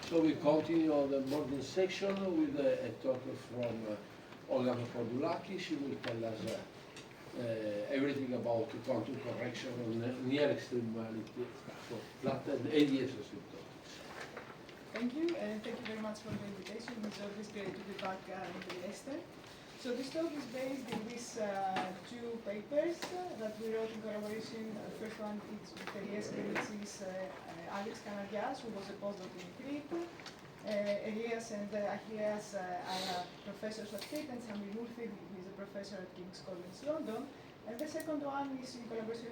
So we continue on the morning section with a talk from Olga Papadoulaki. She will tell us everything about quantum correction on near extremality for flattened AdS asymptotics. Thank you, and thank you very much for the invitation. It's always great to be back in Trieste. So this talk is based in these two papers that we wrote in collaboration. The first one is with Elias Kremitzis, Alex Kanarias, who was a postdoc in Crete. Elias and Achilleas are professors at Crete, and Sami Murthy, who is a professor at King's College London. And the second one is in collaboration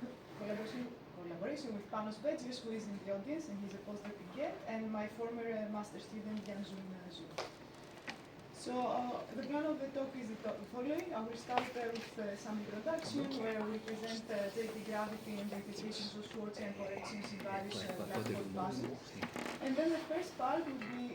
with Panos Begios, who is in the audience, and he's a postdoc in Ghent, and my former master student, Jan Zun. So the plan of the talk is the following. I will start with some introduction, where we present JT gravity and the implications of Schwarzian corrections in various black hole passes. And then the first part will be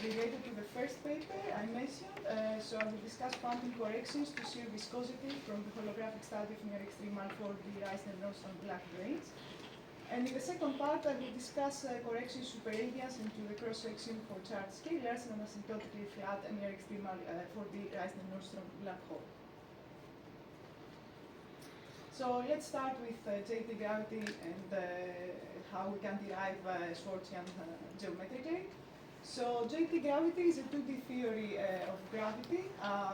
related to the first paper I mentioned. So I will discuss quantum corrections to shear viscosity from the holographic study of near extremal for the Reisner-Nordstrom black brains. And in the second part, I will discuss corrections super radiance into the cross-section for charged scalars and asymptotically flat and near extremal for the Reisner-Nordstrom black hole. So let's start with JT gravity and how we can derive Schwarzian geometrically. So JT gravity is a 2D theory of gravity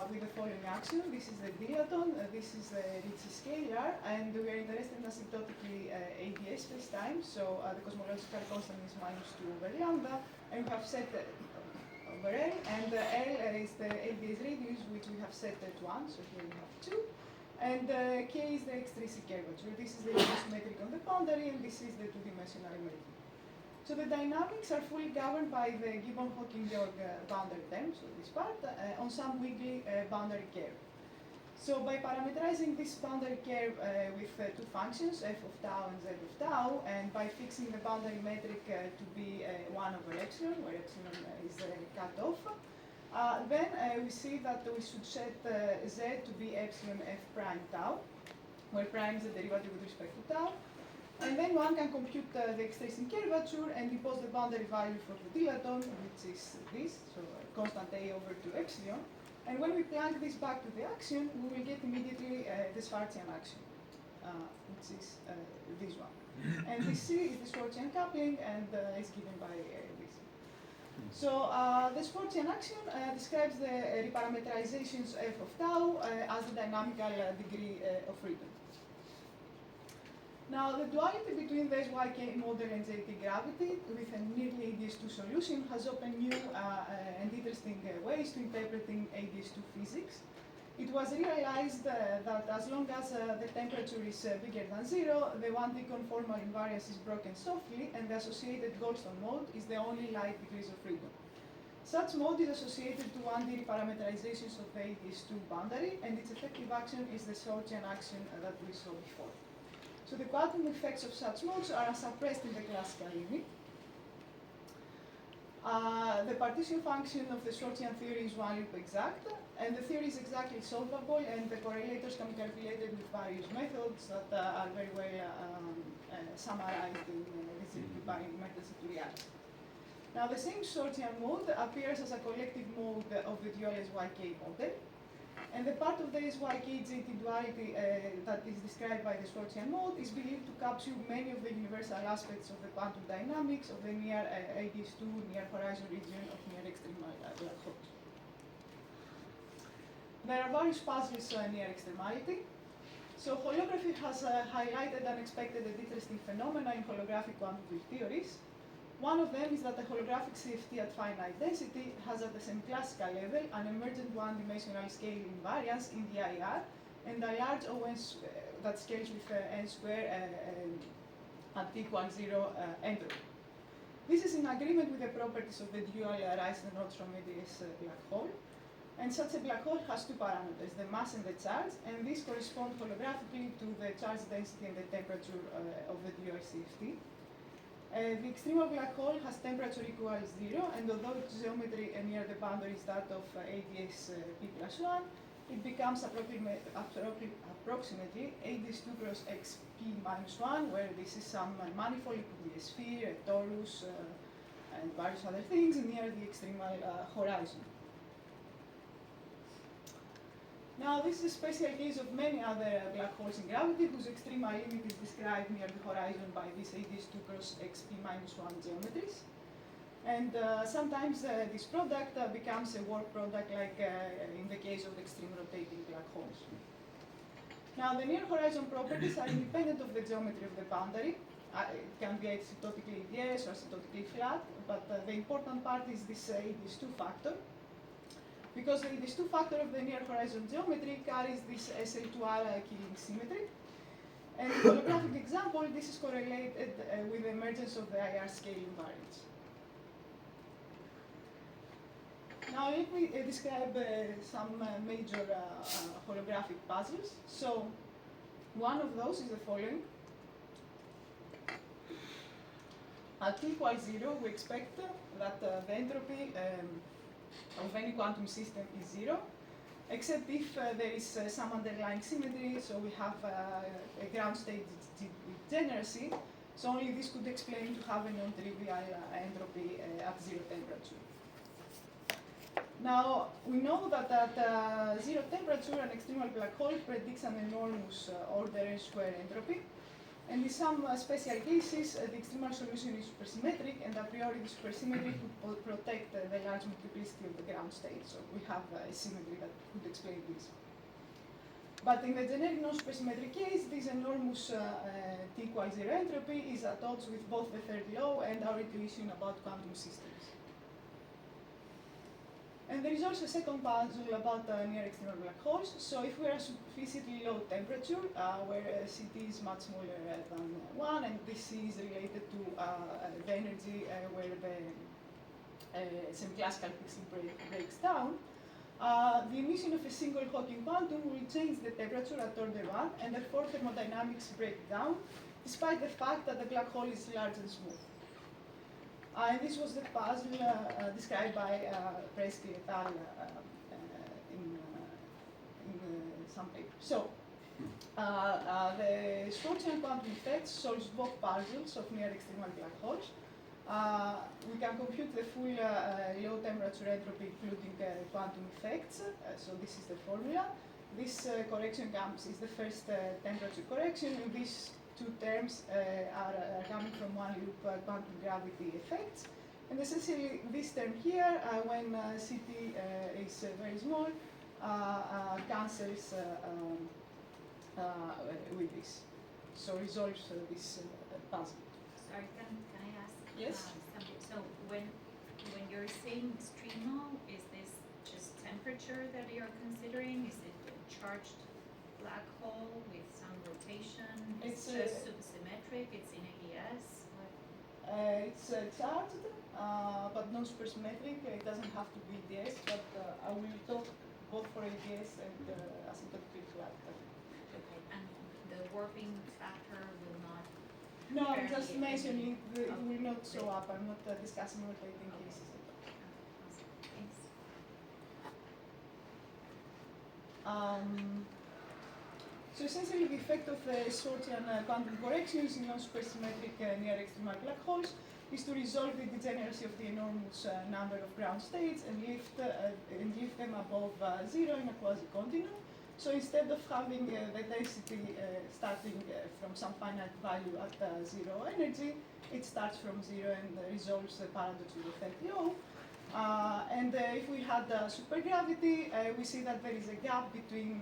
with the following axiom. This is the dilaton, this is the Ricci scalar, and we are interested in asymptotically AdS space-time. So the cosmological constant is -2 over lambda, and we have set over L, and L is the AdS radius, which we have set at 1, so here we have 2. And K is the extrinsic curvature. This is the symmetric on the boundary, and this is the two-dimensional meridian. So the dynamics are fully governed by the Gibbon-Hawking-York boundary term, so this part, on some wiggly boundary curve. So by parameterizing this boundary curve with two functions, f of tau and z of tau, and by fixing the boundary metric to be 1 over epsilon, where epsilon is cut off, then we see that we should set z to be epsilon f prime tau, where prime is the derivative with respect to tau. And then one can compute the extrinsic curvature and impose the boundary value for the dilaton, which is this, so constant A over 2 epsilon. And when we plug this back to the axiom, we will get immediately the Schwarzian axiom, which is this one. And this C is the Schwarzian coupling, and is given by this. So the Schwarzian axiom describes the reparameterizations f of tau as the dynamical degree of freedom. Now, the duality between the SYK model and JT gravity with a nearly AdS2 solution has opened new and interesting ways to interpreting AdS2 physics. It was realized that as long as the temperature is bigger than 0, the 1D conformal invariance is broken softly, and the associated Goldstone mode is the only light degrees of freedom. Such mode is associated to 1D reparameterizations of the AdS2 boundary, and its effective action is the Schwarzian axiom that we saw before. So the quantum effects of such modes are suppressed in the classical limit. The partition function of the Schwarzian theory is one loop exact, and the theory is exactly solvable, and the correlators can be calculated with various methods that are very well summarized in by methods to reality. Now, the same Schwarzian mode appears as a collective mode of the dual SYK model. And the part of the SYK-JT duality that is described by the Schwarzian mode is believed to capture many of the universal aspects of the quantum dynamics of the near AdS2 near horizon region of near extremal black holes. There are various puzzles near extremality. So holography has highlighted unexpected and interesting phenomena in holographic quantum field theories. One of them is that the holographic CFT at finite density has at the semi-classical level an emergent one-dimensional scale invariance in the IR and a large ON that scales with n square at t equals 0 entropy. This is in agreement with the properties of the dual Reisner-Nordstrom AdS black hole. And such a black hole has two parameters, the mass and the charge, and these correspond holographically to the charge density and the temperature of the dual CFT. The extremal black hole has temperature equals 0, and although its geometry near the boundary is that of AdS p plus 1, it becomes approximately AdS2 cross xp minus 1, where this is some manifold, it could be a sphere, a torus, and various other things near the extremal horizon. Now, this is a special case of many other black holes in gravity whose extremal limit is described near the horizon by these AdS2 cross xp-1 geometries. And sometimes this product becomes a work product, like in the case of extreme rotating black holes. Now, the near horizon properties are independent of the geometry of the boundary. It can be asymptotically AdS or asymptotically flat, but the important part is this AdS2 factor. Because the AdS2 factor of the near horizon geometry carries this SL2R killing symmetry. And in the holographic example, this is correlated with the emergence of the IR scale invariance. Now let me describe some major holographic puzzles. So one of those is the following. At t equals 0, we expect that the entropy of any quantum system is 0, except if there is some underlying symmetry, so we have a ground state degeneracy, so only this could explain to have a non-trivial entropy at 0 temperature. Now, we know that at 0 temperature, an extremal black hole predicts an enormous order n square entropy. And in some special cases, the extremal solution is supersymmetric, and a priori the supersymmetry could protect the large multiplicity of the ground state. So we have a symmetry that could explain this. But in the generic non-supersymmetric case, this enormous t equals 0 entropy is at odds with both the third law and our intuition about quantum systems. And there is also a second puzzle about near extremal black holes. So if we are at sufficiently low temperature, where Ct is much smaller than 1, and this is related to the energy where the semi-classical pixel breaks down, the emission of a single Hawking quantum will change the temperature at order 1, and therefore thermodynamics break down, despite the fact that the black hole is large and smooth. And this was the puzzle described by Presky et al. In some paper. So, the Schwarzian quantum effect solves both puzzles of near extremal black holes. We can compute the full low temperature entropy, including quantum effects. So this is the formula. This correction comes is the first temperature correction, and these two terms are coming from one loop quantum gravity effects. And essentially, this term here, when Ct is very small, cancels with this. So resolves this puzzle. Sorry, can I ask Yes. something? So when you're saying extremal, is this just temperature that you're considering? Is it a charged black hole with some rotation? It's just supersymmetric. It's in AdS. It's charged, but not supersymmetric. It doesn't have to be AdS, but I will talk both for AdS and asymptotically flat. Okay, and the warping factor will not. No, I'm Fairly just mentioning it okay. will not show up. I'm not discussing rotating cases at all. Awesome. Thanks. So essentially, the effect of the Schwarzian quantum corrections in non-supersymmetric near extremal black holes is to resolve the degeneracy of the enormous number of ground states and lift them above 0 in a quasi-continuum. So instead of having the density starting from some finite value at 0 energy, it starts from 0 and resolves the paradox with the third law. And if we had supergravity, we see that there is a gap between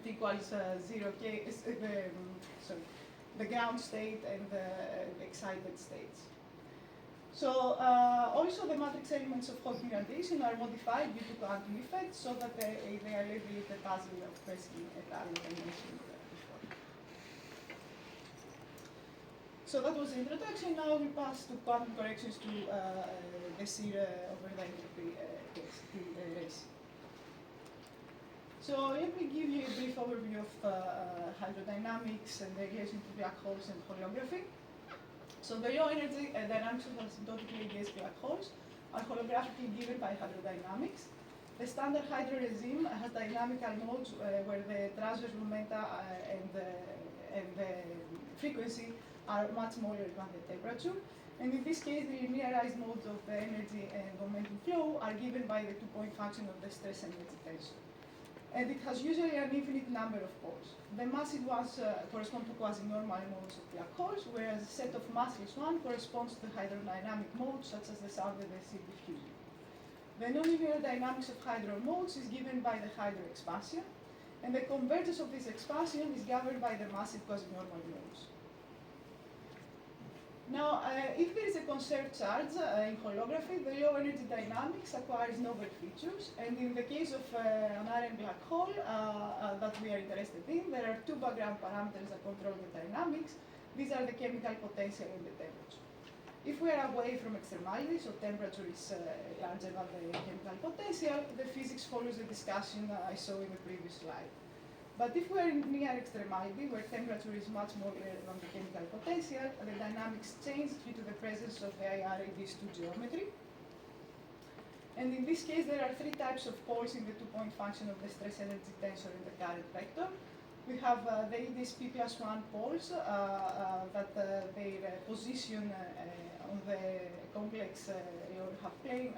t equals 0k, the ground state and the excited states. So also the matrix elements of Hawking radiation are modified due to quantum effects, so that they alleviate the puzzle of Presky et al. That I mentioned before. So that was the introduction. Now we pass to quantum corrections to the Sear over the entropy race. So let me give you a brief overview of hydrodynamics and the relation to black holes and holography. So the low energy dynamics of asymptotically AdS black holes are holographically given by hydrodynamics. The standard hydro regime has dynamical modes where the transverse momenta and the frequency are much smaller than the temperature. And in this case, the linearized modes of the energy and momentum flow are given by the two-point function of the stress energy tensor. And it has usually an infinite number of poles. The massive ones correspond to quasi-normal modes of black holes, whereas a set of massless one corresponds to the hydrodynamic modes, such as the sound and the seed diffusion. The nonlinear dynamics of hydron modes is given by the hydro expansion, and the convergence of this expansion is governed by the massive quasi-normal modes. Now, if there is a conserved charge in holography, the low energy dynamics acquires novel features, and in the case of an iron black hole that we are interested in, there are two background parameters that control the dynamics. These are the chemical potential and the temperature. If we are away from extremality, so temperature is larger than the chemical potential, the physics follows the discussion I saw in the previous slide. But if we are in near extremality, where temperature is much more than the chemical potential, the dynamics change due to the presence of the AdS2 geometry. And in this case, there are three types of poles in the two-point function of the stress energy tensor in the current vector. We have the AdS P+1 poles that their position on the complex lower half plane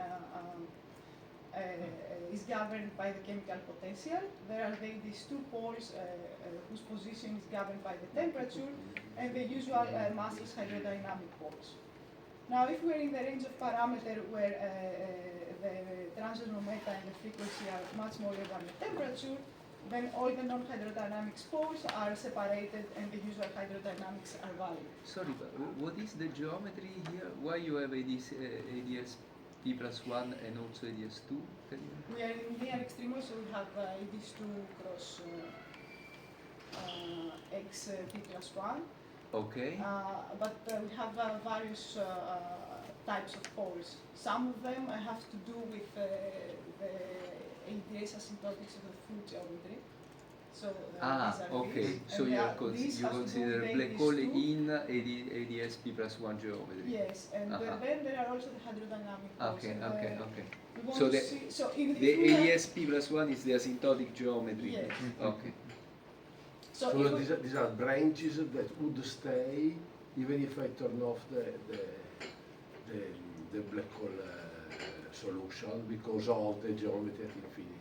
is governed by the chemical potential. There are the AdS2 poles whose position is governed by the temperature, and the usual massless hydrodynamic poles. Now, if we're in the range of parameter where the transverse momenta and the frequency are much smaller than the temperature, then all the non-hydrodynamics poles are separated and the usual hydrodynamics are valid. Sorry, but what is the geometry here? Why you have AdS P+1 and also AdS2? We are in near extremal, so we have AdS2 cross X P+1. Okay. But we have various types of poles. Some of them have to do with the AdS asymptotics of the full geometry. So these are okay. these. So And you consider black hole in AdS P+1 geometry. Yes, and then there are also the hydrodynamic poles. Okay, And, okay, okay. we want So to the, see, so in, the AdS P+1 is the asymptotic geometry. Yes. Okay. So these are branches that would stay even if I turn off the black hole solution because of the geometry at infinity.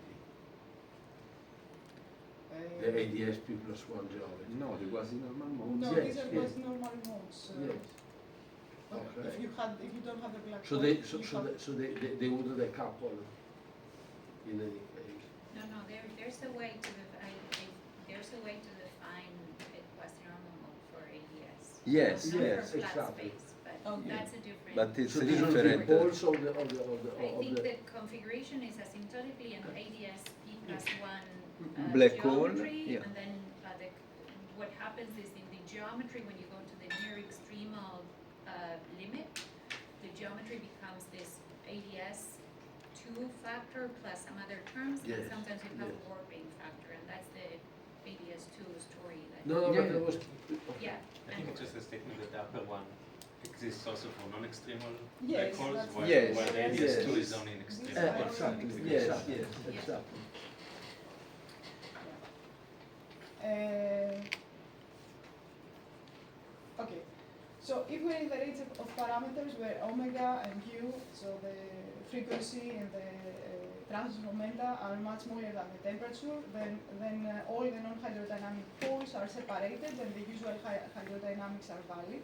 The AdS P+1 geometry. No, the quasi-normal mode. no, Yes, these are yes. just normal modes. Yes. But Okay. if you don't have a black So hole, they you have- they would decouple in any case. No, there's a way to define a quasi-normal mode for AdS. Yes, Not yes, for flat exactly. space, but Okay. that's a different. But it's So these are the different. poles of the I think the configuration is asymptotically an AdS P+1 Black hole, geometry, yeah. and then what happens is in the geometry when you go to the near extremal limit, the geometry becomes this AdS2 factor plus some other terms, Yes, and sometimes you have yes. a warping factor, and that's the AdS2 story. That No, Yeah, but yeah. there was. Yeah. I think it's just a statement that the upper one exists also for non-extremal Yes, black holes, that's- while, Yes, while the yes. AdS2 is only in extremal. are Exactly. only Yes, extremal. yes, exactly. Okay, so if we're in the range of parameters where omega and u, so the frequency and the transverse momenta are much smaller than the temperature, then all the non-hydrodynamic poles are separated and the usual hydrodynamics are valid.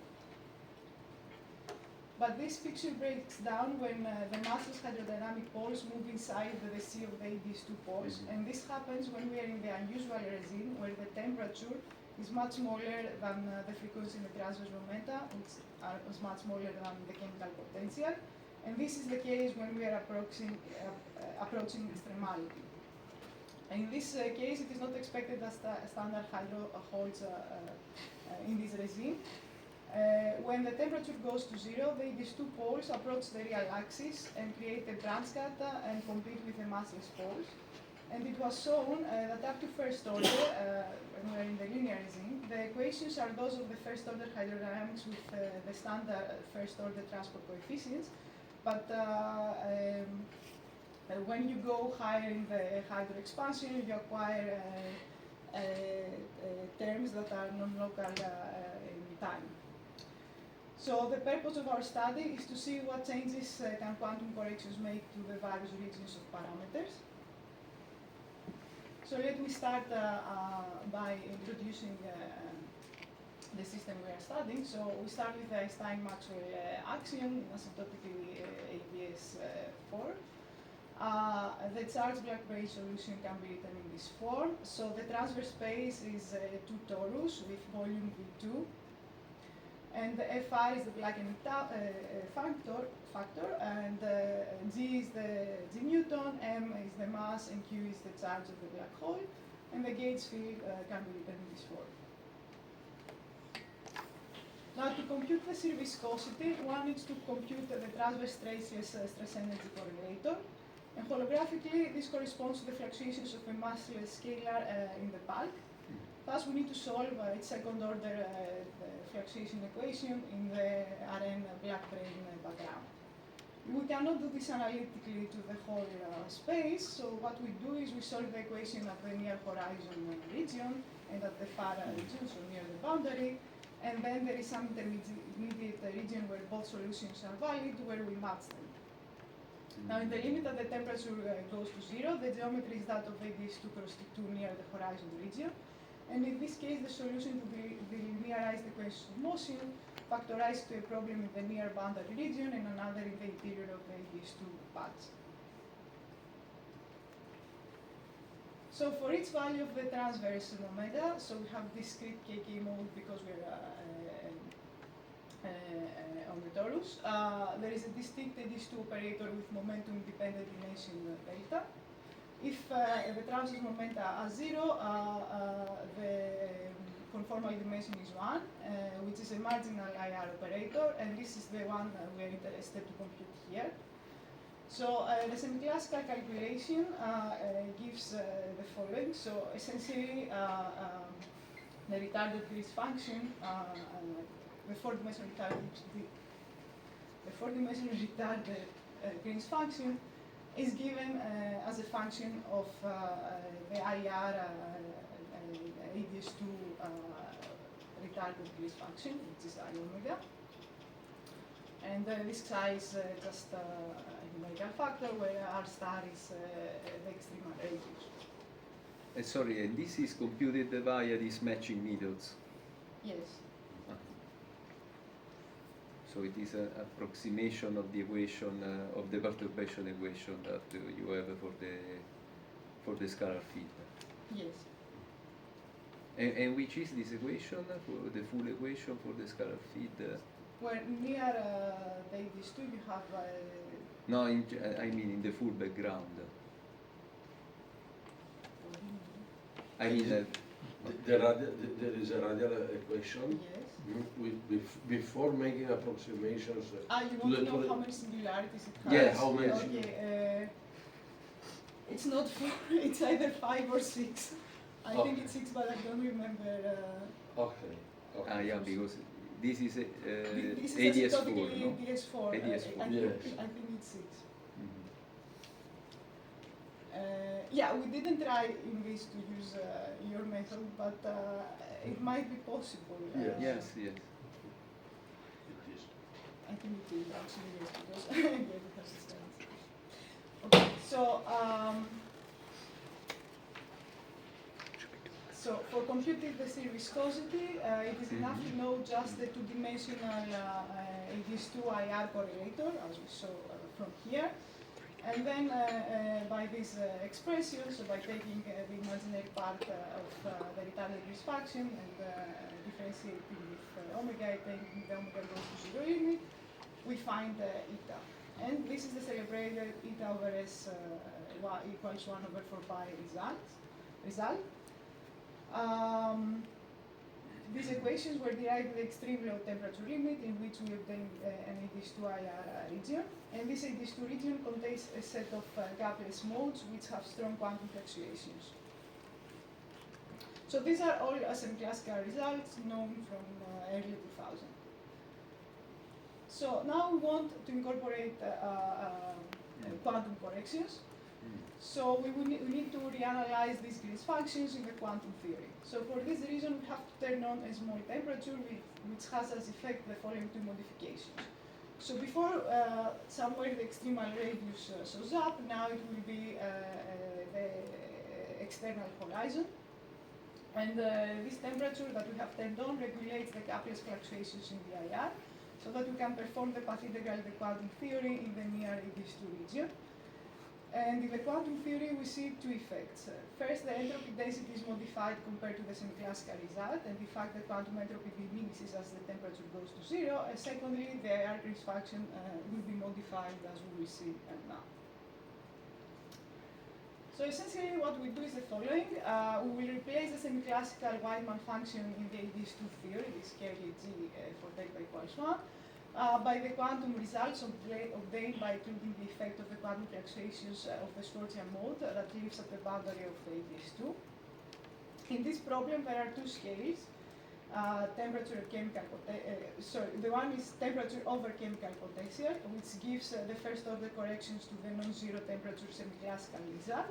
But this picture breaks down when the massless hydrodynamic poles move inside the sea of the AdS2 poles, and this happens when we are in the unusual regime where the temperature is much smaller than the frequency and the transverse momenta, which is much smaller than the chemical potential. And this is the case when we are approaching extremality. And in this case, it is not expected that standard hydro holds in this regime. When the temperature goes to zero, the AdS2 poles approach the real axis and create a branch cut and compete with the massless poles. And it was shown that up to first order, when we are in the linear regime, the equations are those of the first order hydrodynamics with the standard first order transport coefficients. But when you go higher in the hydro expansion, you acquire terms that are non-local in time. So the purpose of our study is to see what changes can quantum corrections make to the various regions of parameters. So let me start by introducing the system we are studying. So we start with the Einstein-Maxwell axiom in asymptotically AdS4. The charge Black-Berry solution can be written in this form. So the transfer space is 2 torus with volume V2. And the Fr is the Black-Berry factor, and G is the G Newton, M is the mass, and Q is the charge of the black hole. And the gauge field can be written in this form. Now, to compute the shear viscosity, one needs to compute the transverse traceless stress energy correlator. And holographically, this corresponds to the fluctuations of a massless scalar in the bulk. Thus, we need to solve its second order fluctuation equation in the Rn black-brain background. We cannot do this analytically to the whole space, so what we do is we solve the equation at the near horizon region and at the far region, so near the boundary, and then there is some intermediate region where both solutions are valid, where we match them. Now, in the limit that the temperature goes to 0, the geometry is that of AdS2 cross T2 near the horizon region. And in this case, the solution to the linearized equations of motion factorized to a problem in the near boundary region and another in the interior of the AdS2 patch. So for each value of the transverse momenta, so we have discrete KK mode because we're on the torus. There is a distinct AdS2 operator with momentum-independent dimension delta. If the transverse momenta are 0, the conformal dimension is 1, which is a marginal IR operator, and this is the one we are interested to compute here. So the semi-classical calculation gives the following. So essentially, the retarded Green's function, the four-dimensional retarded Green's function is given as a function of the IR AdS2 retarded Green's function, which is I omega. And this psi is just a numerical factor where R star is the extremal radius. Sorry, and this is computed via these matching methods. Yes. So it is an approximation of the equation of the perturbation equation that you have for the scalar field. Yes. And which is this equation for the full equation for the scalar field? Where near the AdS2 you have. No, I mean in the full background. I mean there is a radial equation. Yes. Before making approximations. You want to know how many singularities it has? Yes. How many? Okay. It's not 4, it's either 5 or 6. I think it's 6, but I don't remember. Okay. Yeah, because this is this is AdS4, asymptotically no? AdS4. AdS4. Yes. I think it's 6. Mm-hmm. Yeah, we didn't try in this to use your method, but it might be possible. Yes. It is. I think it is actually yes, because yeah, because it's okay. So for computing the shear viscosity, it is enough to know just the two-dimensional AdS2 IR correlator, as we saw from here. And then by these expressions, so by taking the imaginary part of the retarded Green's function and differentiating with omega, taking the omega goes to 0 limit, we find eta. And this is the celebrated eta over S equals 1 over 4 pi result. These equations were derived with the extreme low temperature limit in which we obtained an AdS2 IR region. And this AdS2 region contains a set of gapless modes which have strong quantum fluctuations. So these are all semi-classical results known from early 2000. So now we want to incorporate quantum corrections. So we need to reanalyze these Green's functions in the quantum theory. So for this reason, we have to turn on a small temperature which has as effect the following two modifications. So before somewhere the extremal radius shows up, now it will be the external horizon. And this temperature that we have turned on regulates the Kaple's fluctuations in the IR, so that we can perform the path integral of the quantum theory in the near AdS2 region. And in the quantum theory, we see two effects. First, the entropy density is modified compared to the semi-classical result, and the fact that quantum entropy diminishes as the temperature goes to zero. And secondly, the Green's function will be modified as we will see now. So essentially what we do is the following. We will replace the semi-classical Weidmann function in the AdS2 theory, this KG for delta equals 1, by the quantum results obtained by including the effect of the quantum fluctuations of the Schwarzian mode that lives at the boundary of the AdS2. In this problem there are two scales. Temperature chemical the one is temperature over chemical potential, which gives the first order corrections to the non-zero temperature semi-classical result,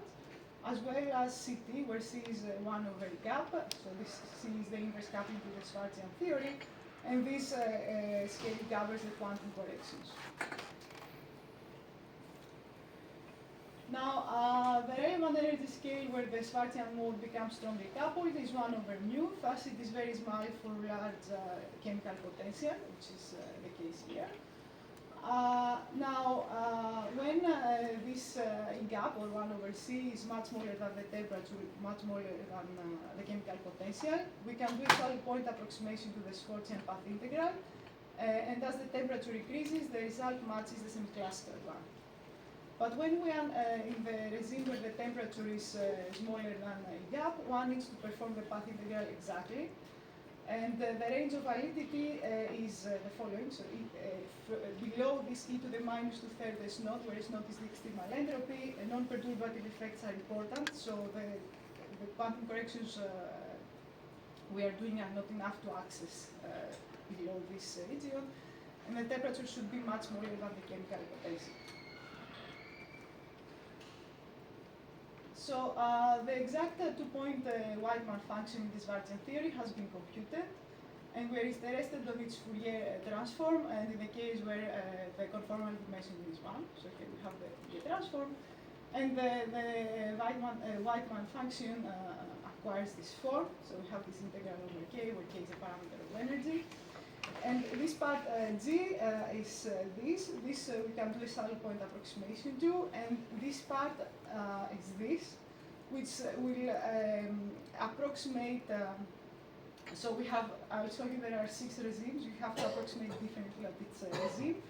as well as CT, where C is 1 over gap. So this C is the inverse coupling to the Schwarzian theory, and this scale covers the quantum corrections. Now, the relevant energy scale where the Schwarzian mode becomes strongly coupled is 1 over mu, thus it is very small for large chemical potential, which is the case here. When this gap, or 1 over C, is much smaller than the temperature, much smaller than the chemical potential, we can do a solid point approximation to the Schwarzian path integral, and as the temperature increases, the result matches the semi-classical one. But when we are in the regime where the temperature is smaller than a gap, one needs to perform the path integral exactly. And the range of validity is the following. So below this e to the minus 2/3 is naught, where S naught is the extremal entropy. Non-perturbative effects are important, so the quantum corrections we are doing are not enough to access below this region. And the temperature should be much smaller than the chemical potential. So the exact two-point Weidmann function in this Schwarzian theory has been computed, and we are interested in its Fourier transform, and in the case where the conformal dimension is 1, so here we have the Fourier transform, and the Weidmann function acquires this form, so we have this integral over k, where k is a parameter of energy. And this part G is this we can do a saddle point approximation to, and this part is this, which will approximate, so we have, I'll show you there are 6 regimes, you have to approximate differently at each regime,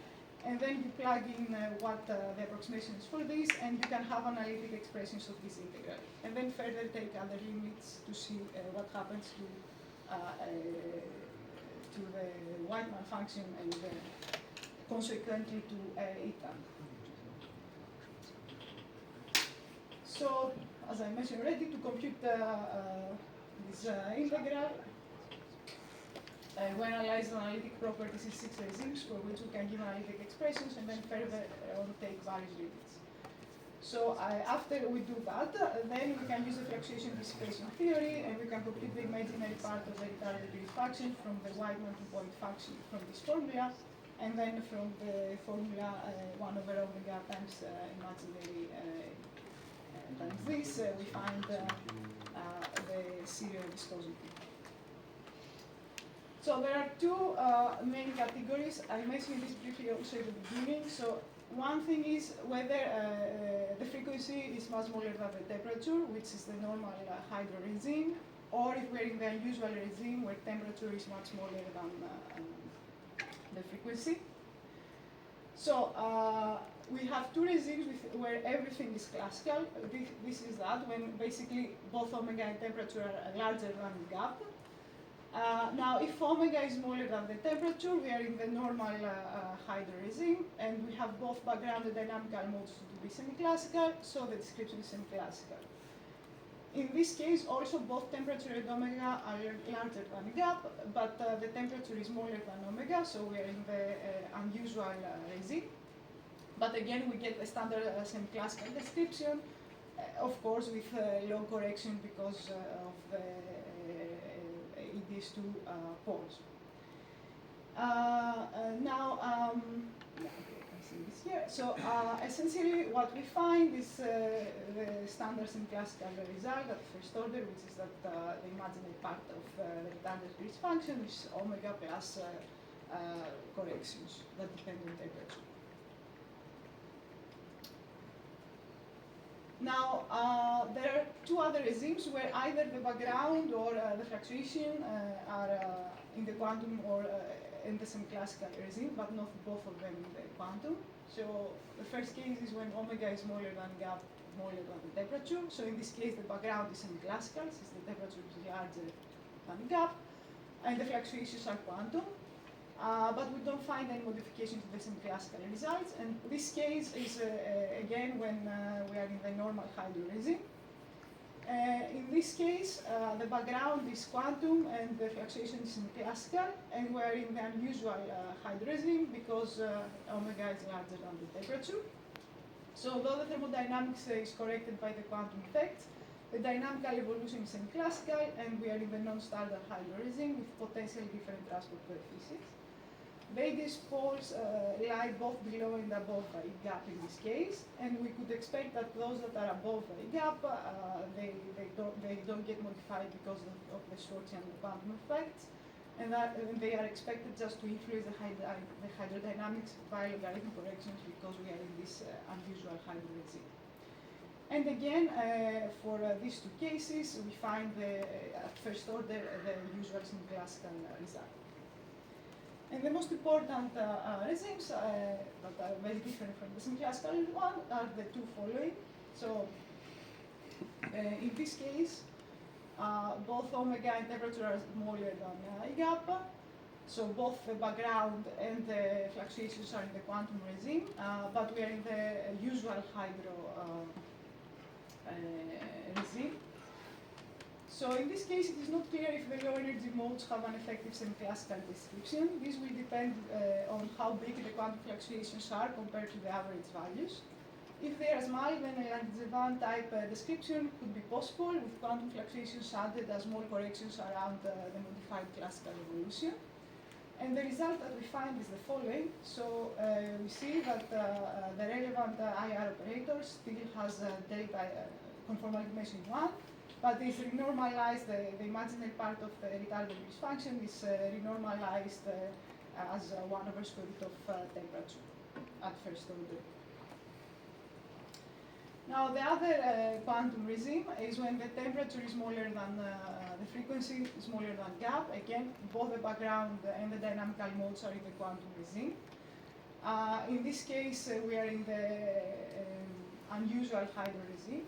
and then you plug in what the approximation is for this, and you can have analytic expressions of this integral, and then further take other limits to see what happens to the Weidmann function and consequently to eta. So, as I mentioned already, to compute this integral, we analyze analytic properties in 6 regimes for which we can give analytic expressions and then further on take various limits. So after we do that, then we can use the fluctuation dissipation theory, and we can compute the imaginary part of the retarded Green's function from the Weidmann two-point function from this formula, and then from the formula 1 over omega times imaginary times this, we find the serial viscosity. So there are two main categories. I mentioned this briefly also at the beginning. So one thing is whether the frequency is much smaller than the temperature, which is the normal hydro regime, or if we're in the unusual regime where temperature is much smaller than the frequency. So we have 2 regimes where everything is classical. This is that, when basically both omega and temperature are larger than the gap. Now, if omega is smaller than the temperature, we are in the normal hydro regime, and we have both background and dynamical modes to be semi-classical, so the description is semi-classical. In this case, also both temperature and omega are larger than the gap, but the temperature is smaller than omega, so we are in the unusual regime. But again, we get the standard semi-classical description, Of course, with low correction because of the AdS2 poles. Now, yeah, okay, I can see this here. So essentially what we find is the standard classical result at first order, which is that the imaginary part of the retarded Lorentz function is omega plus corrections that depend on temperature. Now, there are two other regimes where either the background or the fluctuation are in the quantum or in the semi-classical regime, but not both of them in the quantum. So the first case is when omega is smaller than gap, smaller than the temperature. So in this case, the background is semi-classical, since the temperature is larger than gap, and the fluctuations are quantum. But we don't find any modification to the semi-classical results. And this case is, again, when we are in the normal hydro regime. In this case, the background is quantum and the fluctuation is semi-classical, and we are in the unusual hydro regime because omega is larger than the temperature. So although the thermodynamics is corrected by the quantum effect, the dynamical evolution is semi-classical, and we are in the non-standard hydro regime with potentially different transport coefficients. The AdS poles lie both below and above a gap in this case, and we could expect that those that are above a gap, they don't get modified because of the Schwarzian quantum effects, and they are expected just to influence the hydrodynamics by logarithm corrections because we are in this unusual hydro regime. And again, for these two cases, we find at first order the usual semi-classical result. And the most important regimes that are very different from the semi-classical one are the two following. So in this case, both omega and temperature are smaller than a gap. So both the background and the fluctuations are in the quantum regime, but we are in the usual hydro regime. So in this case, it is not clear if the low energy modes have an effective semi-classical description. This will depend on how big the quantum fluctuations are compared to the average values. If they are small, then a Langevin type description could be possible with quantum fluctuations added as small corrections around the modified classical evolution. And the result that we find is the following. So we see that the relevant IR operator still has delta conformal dimension 1, but is renormalized, the imaginary part of the retarded Lorentz function is renormalized as 1 over square root of temperature at first order. Now the other quantum regime is when the temperature is smaller than the frequency, smaller than gap. Again, both the background and the dynamical modes are in the quantum regime. In this case, we are in the unusual hydro regime.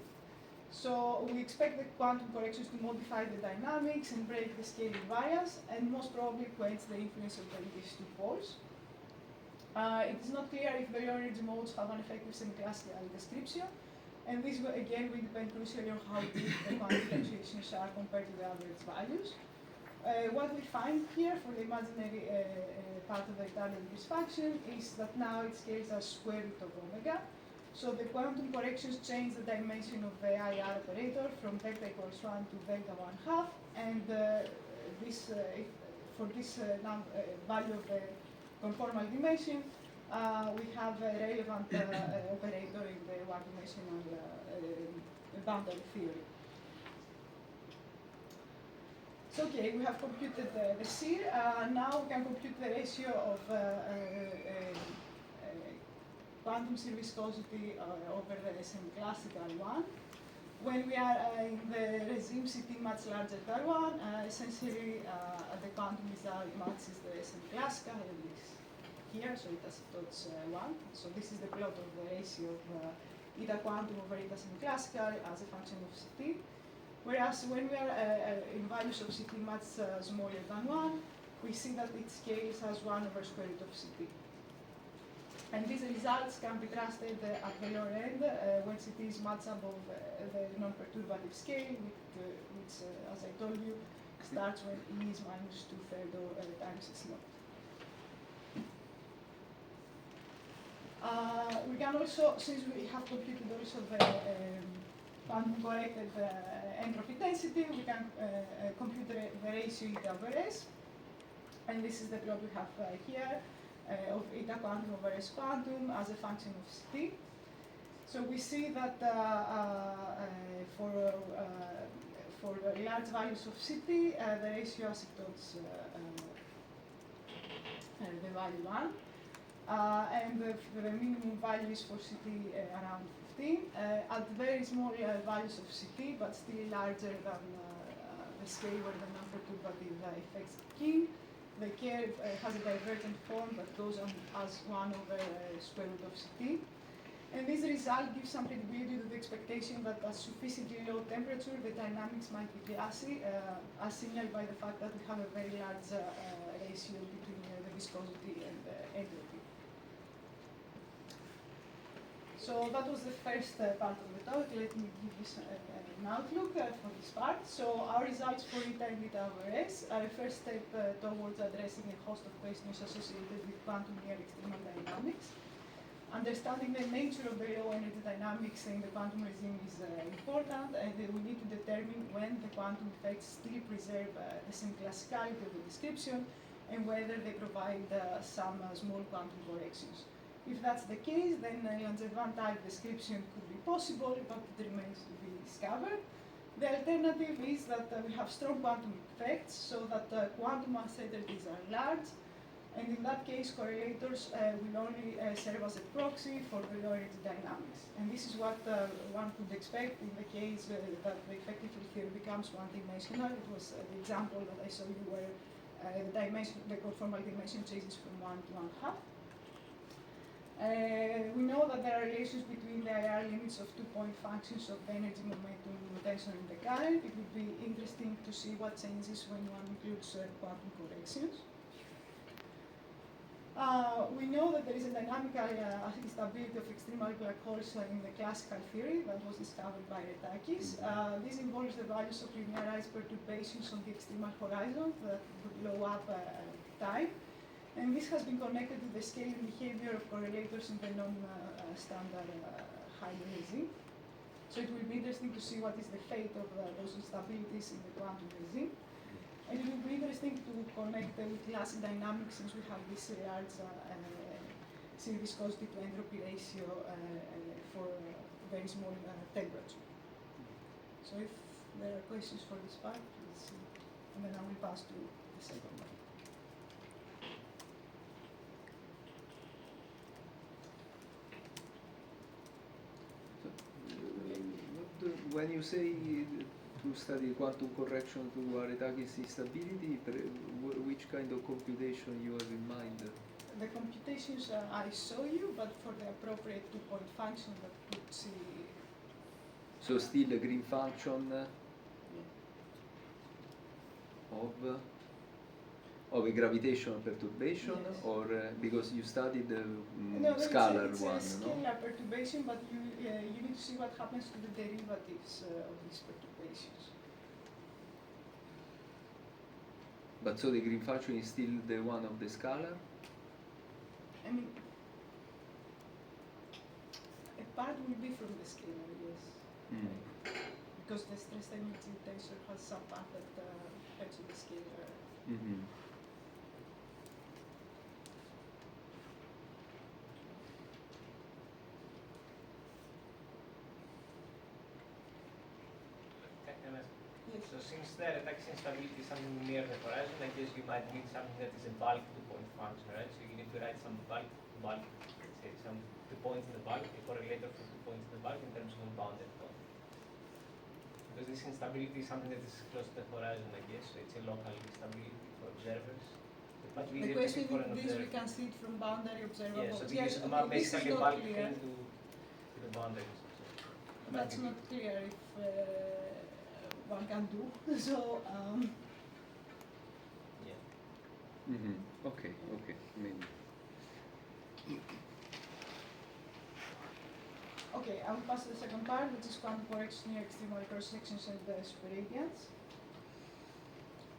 So we expect the quantum corrections to modify the dynamics and break the scaling variance, and most probably quench the influence of the AdS2 poles. It is not clear if the low energy modes have an effective semi-classical description, and this will, again will depend crucially on how big the quantum fluctuations are compared to the average values. What we find here for the imaginary part of the retarded Lorentz function is that now it scales as square root of omega. So the quantum corrections change the dimension of the IR operator from delta equals 1 to delta 1/2, and for this value of the conformal dimension, we have a relevant operator in the one-dimensional boundary theory. So okay, we have computed the CIR. Now we can compute the ratio of quantum CIR viscosity over the semi-classical one. When we are in the regime CT much larger than 1, essentially the quantum result matches the semi-classical, and this here, so it asymptotes 1. So this is the plot of the ratio of eta quantum over eta semi-classical as a function of CT. Whereas when we are in values of CT much smaller than 1, we see that it scales as 1 over square root of CT. And these results can be trusted at the lower end when CT is much above the non-perturbative scale, which, as I told you, starts when E is minus 2/3 times its naught. We can also, since we have computed also the quantum corrected entropy density, we can compute the ratio eta over S. And this is the plot we have here of eta quantum over S quantum as a function of Ct. So we see that for large values of Ct, the ratio asymptotes the value 1. And the minimum value is for Ct around 15. At very small values of Ct, but still larger than the scale where the non-perturbative effects kick in, the curve has a divergent form that goes on as 1 over square root of Ct. And this result gives some credibility to the expectation that at sufficiently low temperature, the dynamics might be glassy, as signaled by the fact that we have a very large ratio between the viscosity and entropy. So that was the first part of the talk. Let me give you an outlook for this part. So our results for eta and eta over S are a first step towards addressing a host of questions associated with quantum near extremal dynamics. Understanding the nature of the low energy dynamics in the quantum regime is important, and we need to determine when the quantum effects still preserve the same classicality of the description and whether they provide some small quantum corrections. If that's the case, then Langevin type description could be possible, but it remains to be discovered. The alternative is that we have strong quantum effects, so that quantum uncertainties are large, and in that case, correlators will only serve as a proxy for the low energy dynamics. And this is what one could expect in the case that the effective field theory becomes one-dimensional. It was the example that I showed you where the conformal dimension changes from 1 to 1/2. We know that there are relations between the IR limits of two-point functions of the energy, momentum, tension, and the current. It would be interesting to see what changes when one includes quantum corrections. We know that there is a dynamical instability of extremal black holes in the classical theory that was discovered by Retakis. This involves the values of linearized perturbations on the extremal horizon that would blow up time. And this has been connected to the scaling behavior of correlators in the non-standard hybrid regime. So it will be interesting to see what is the fate of those instabilities in the quantum regime. And it will be interesting to connect with classic dynamics since we have this large shear viscosity to entropy ratio for very small temperature. So if there are questions for this part, please, and then I will pass to the second one. When you say to study quantum correction to Aretakis instability, which kind of computation you have in mind? The computations I show you, but for the appropriate two-point function that could see. So still a green function of a gravitational perturbation, Yes. or because you studied the No, scalar it's one, a scalar perturbation, but you need to see what happens to the derivatives of these perturbations. But so the green function is still the one of the scalar? I mean, a part will be from the scalar, yes. Because the stress energy tensor has some part that depends on the scalar. Yes. So since the Retakis instability is something near the horizon, I guess you might need something that is a bulk two-point function, right? So you need to write some bulk, let's say some 2 points in the bulk, a correlator for 2 points in the bulk in terms of unbounded point. Because this instability is something that is close to the horizon, I guess, so it's a local instability for observers. The question is, we can see it from boundary observables. Yeah, so yes, you map this is basically a not bulk clear. thing to the boundaries. That's not clear if one can do. So, yeah. Okay. Maybe. okay, I will pass to the second part, which is quantum corrections near extremal cross sections and the superradians.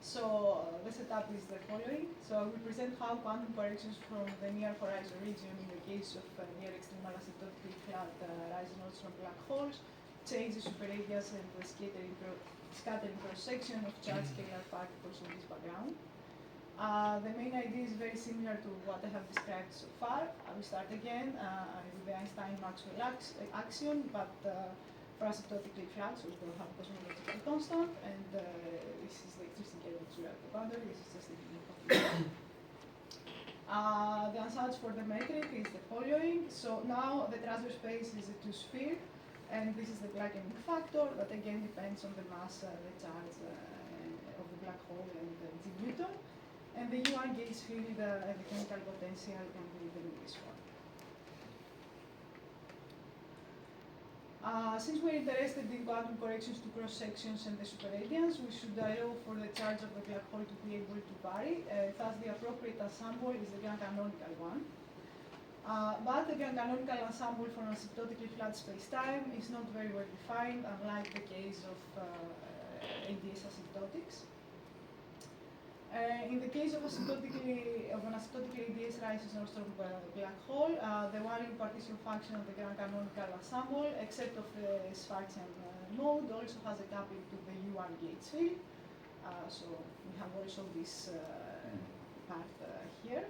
So the setup is the following. So I will present how quantum corrections from the near horizon region in the case of near extremal asymptotic flat horizons from black holes change the superradius and the scattering cross-section of charged scalar particles on this background. The main idea is very similar to what I have described so far. I will start again with the Einstein-Maxwell axiom, but for asymptotically flat, so we don't have cosmological constant, and this is the electricity curvature at the boundary. This is just the beginning of the The ansatz for the metric is the following. So now the transverse space is a two-sphere, and this is the Planck factor that again depends on the mass, the charge of the black hole and G Newton. And the U1 gauge field and the chemical potential can be written in this one. Since we're interested in quantum corrections to cross-sections and the superradians, we should allow for the charge of the black hole to be able to vary. Thus, the appropriate ensemble is the grand canonical one. But the grand canonical ensemble for an asymptotically flat space-time is not very well defined, unlike the case of AdS asymptotics. In the case of an asymptotically AdS Rice-Nordstrom black hole, the Walling partition function of the grand canonical ensemble, except of the Schwarzian mode, also has a coupling to the U1 gauge field. So we have also this part here.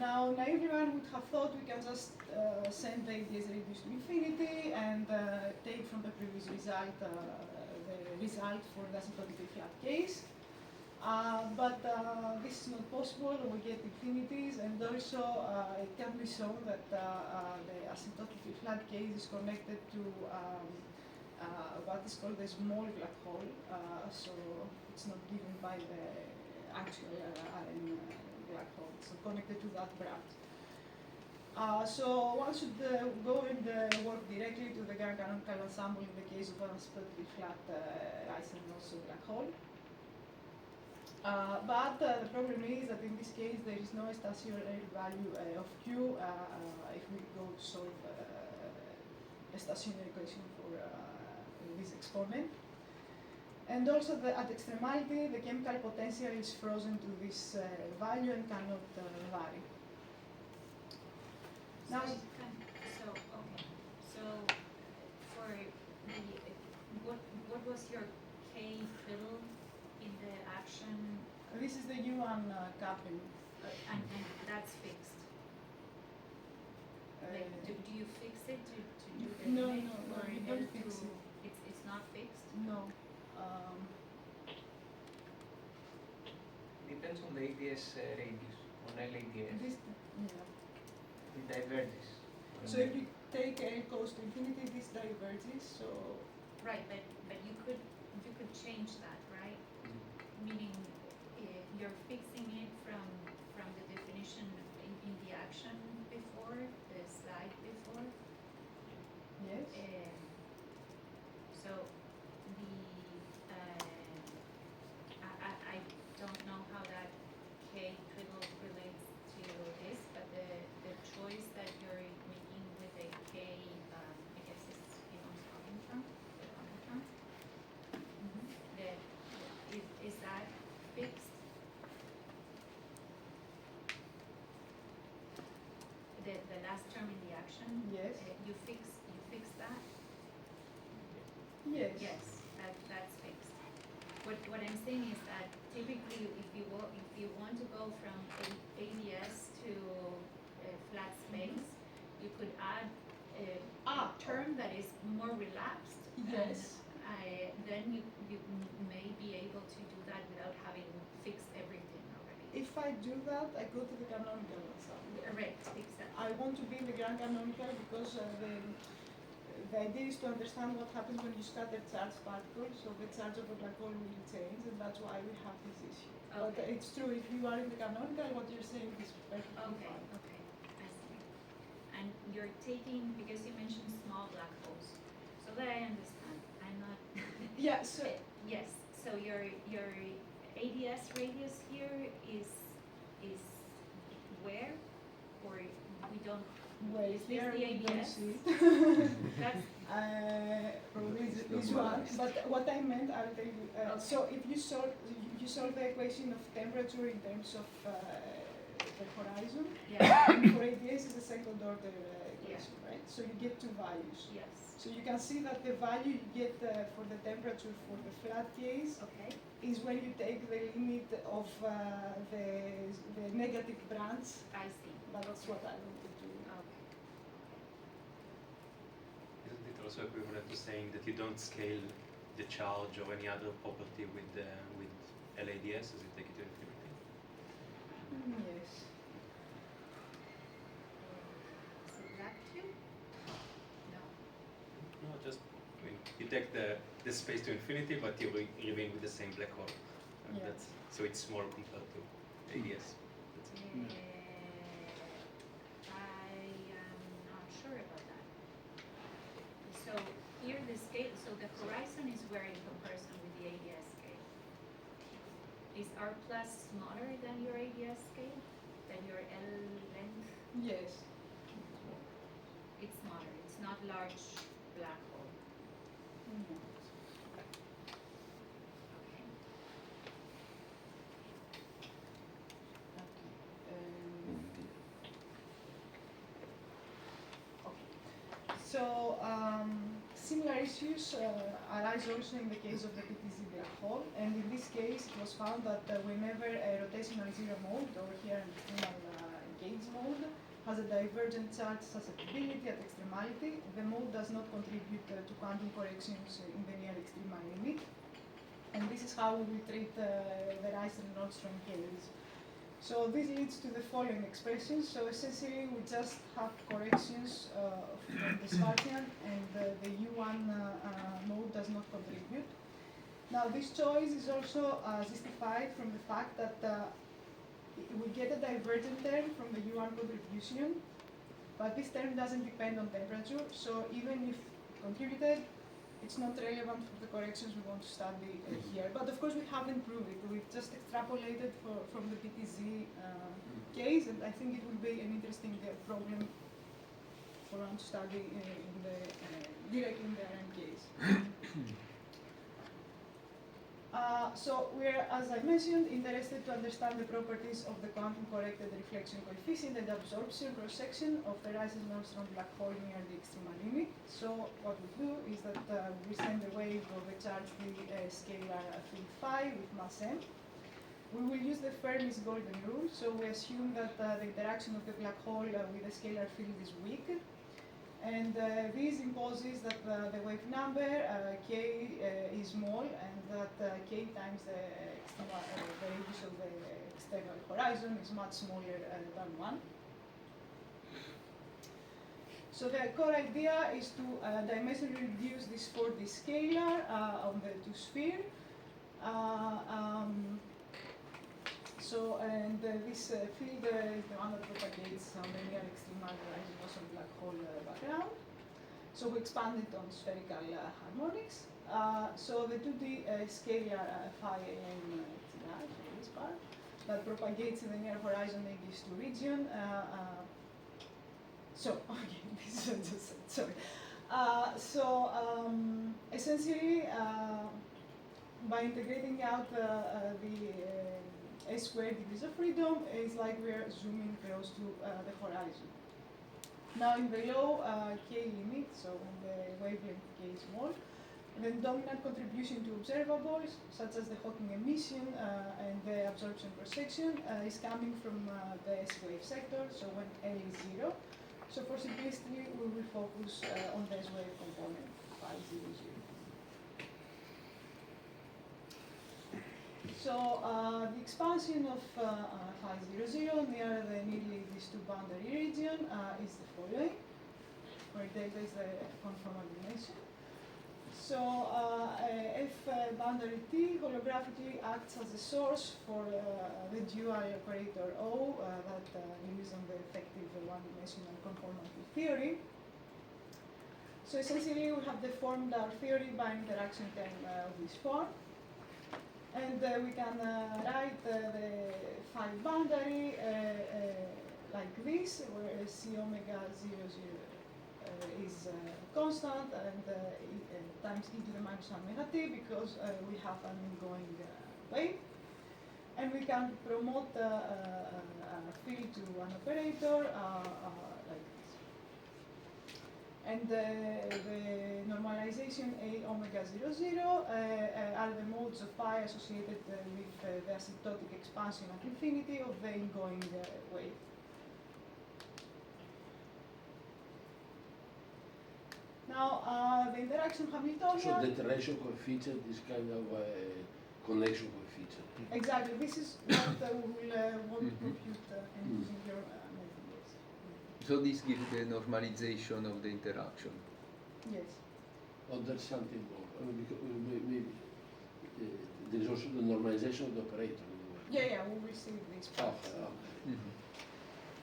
Now, everyone would have thought we can just send the AdS reduced to infinity and take from the previous result the result for the asymptotically flat case. But this is not possible. We get infinities, and also it can be shown that the asymptotically flat case is connected to what is called the small black hole. So it's not given by the actual RN black hole. It's not connected to that branch. So one should go and work directly to the grand canonical ensemble in the case of an asymptotically flat Rice-Nordstrom black hole. But the problem is that in this case there is no stationary value of Q if we go to solve a stationary equation for this exponent. And also at extremality, the chemical potential is frozen to this value and cannot vary. Now, So for the, what was your K fiddle in the action, this is the U1 coupling. and that's fixed? Like, do you fix it to do the No, limit, no, or you in don't order fix to, it. it's not fixed? No. Depends on the AdS radius, on LADS. This, yeah. It diverges. So if you take L goes to infinity, this diverges. So Right, but you could change that, right? Meaning you're fixing it from the definition in the action before, the slide before. yes. So I don't know how that K twiddle relates to this, but the choice that you're making with the K, I guess is coming from. Is that fixed? The last term in the action? Yes. You fix that? Yes. Yes, that's fixed. What I'm saying is that typically if you want to go from AdS to flat space, you could add a term that is more relaxed. Yes. And then you may be able to do that without having fixed everything already. If I do that, I go to the canonical ensemble. Correct, exactly. I want to be in the grand canonical because the idea is to understand what happens when you scatter charged particles, so the charge of the black hole will change, and that's why we have this issue. But Okay. it's true, if you are in the canonical, what you're saying is perfectly Okay, fine. okay, I see. And you're taking, because you mentioned small black holes, so that I understand, I'm not. Yeah, so Yes, so your AdS radius here is where, or we don't, wait, is this here the we don't AdS? see it. That's, Probably It's this one, normalized. but what I meant, I'll tell you. Okay. So if you solve the equation of temperature in terms of the horizon. Yeah, And for AdS is a second order equation, right? So you get two values. yes, So you can see that the value you get for the temperature for the flat case okay, is when you take the limit of the negative branch. I see. But that's what I wanted to. Okay. Isn't it also equivalent to saying that you don't scale the charge or any other property with LADS as you take it to infinity? Yes. Is it black too? No. No, just you take the space to infinity, but you remain with the same black hole. And Yeah. so it's small compared to ADS. That's it. I am not sure about that. So here the scale, so the horizon is where in comparison with the ADS scale? Is R plus smaller than your ADS scale? Than your L length? Yes. It's smaller, it's not large black hole. Mhm. Okay. So similar issues arise also in the case of the PTZ black hole, and in this case it was found that whenever a rotational zero mode, or here an extremal gauge mode, has a divergent charge susceptibility at extremality, the mode does not contribute to quantum corrections in the near extremal limit. And this is how we will treat the Reisen-Nordstrom case. So this leads to the following expressions. So essentially we just have corrections from the Schwarzian, and the U1 mode does not contribute. Now this choice is also justified from the fact that we get a divergent term from the U1 contribution, but this term doesn't depend on temperature, so even if contributed, it's not relevant for the corrections we want to study here. But of course we haven't proved it. We've just extrapolated from the PTZ case, and I think it will be an interesting problem for us to study directly in the RM case. So we're, as I mentioned, interested to understand the properties of the quantum corrected reflection coefficient and absorption cross-section of the Reisen-Nordstrom black hole near the extremal limit. So what we do is that we send a wave of a charged scalar field phi with mass m. We will use the Fermi's golden rule, so we assume that the interaction of the black hole with the scalar field is weak. And this imposes that the wave number k is small, and that k times the radius of the external horizon is much smaller than 1. So the core idea is to dimensionally reduce this 4D scalar on the two sphere. And this field is the one that propagates on the near extremal Reisen-Nordstrom black hole background. So we expand it on spherical harmonics. So the 2D scalar phi am Ti, so this part, that propagates in the near horizon AdS 2 region. Okay, this is just, sorry. Essentially, by integrating out the S squared degrees of freedom, it's like we're zooming close to the horizon. Now in the low k limit, so when the wavelength k is small, the dominant contribution to observables, such as the Hawking emission and the absorption cross-section, is coming from the S wave sector, so when L is 0. So for simplicity, we will focus on the S wave component, phi 0, 0. So the expansion of phi 0, 0 near the nearly these two boundary region is the following, where delta is the conformal dimension. So if boundary T holographically acts as a source for the dual operator O that lives on the effective one-dimensional conformality theory. So essentially we have deformed our theory by interaction term of this form. And we can write the phi boundary like this, where C omega 0, 0 is constant, and times e to the minus 1 omega t, because we have an ongoing wave. And we can promote a field to an operator like this. And the normalization A omega 0, are the modes of phi associated with the asymptotic expansion at infinity of the ingoing wave. Now, the interaction Hamiltonian. So the interaction coefficient is kind of a connection coefficient. Exactly. This is what we will want to compute and using your method. So this gives the normalization of the interaction. Yes. Or there's something more. I mean, because maybe there's also the normalization of the operator. Yeah, we will see this part. Okay.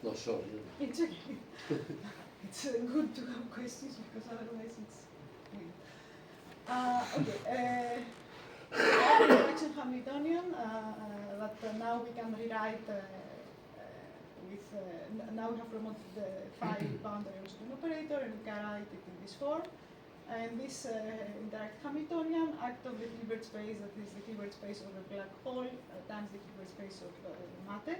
No, sorry. It's okay. It's good to have questions because otherwise it's weird. Okay. Interaction Hamiltonian that now we can rewrite with. Now we have promoted the phi boundary also to an operator, and we can write it in this form. And this interact Hamiltonian act of the Hilbert space, that is the Hilbert space of a black hole times the Hilbert space of matter.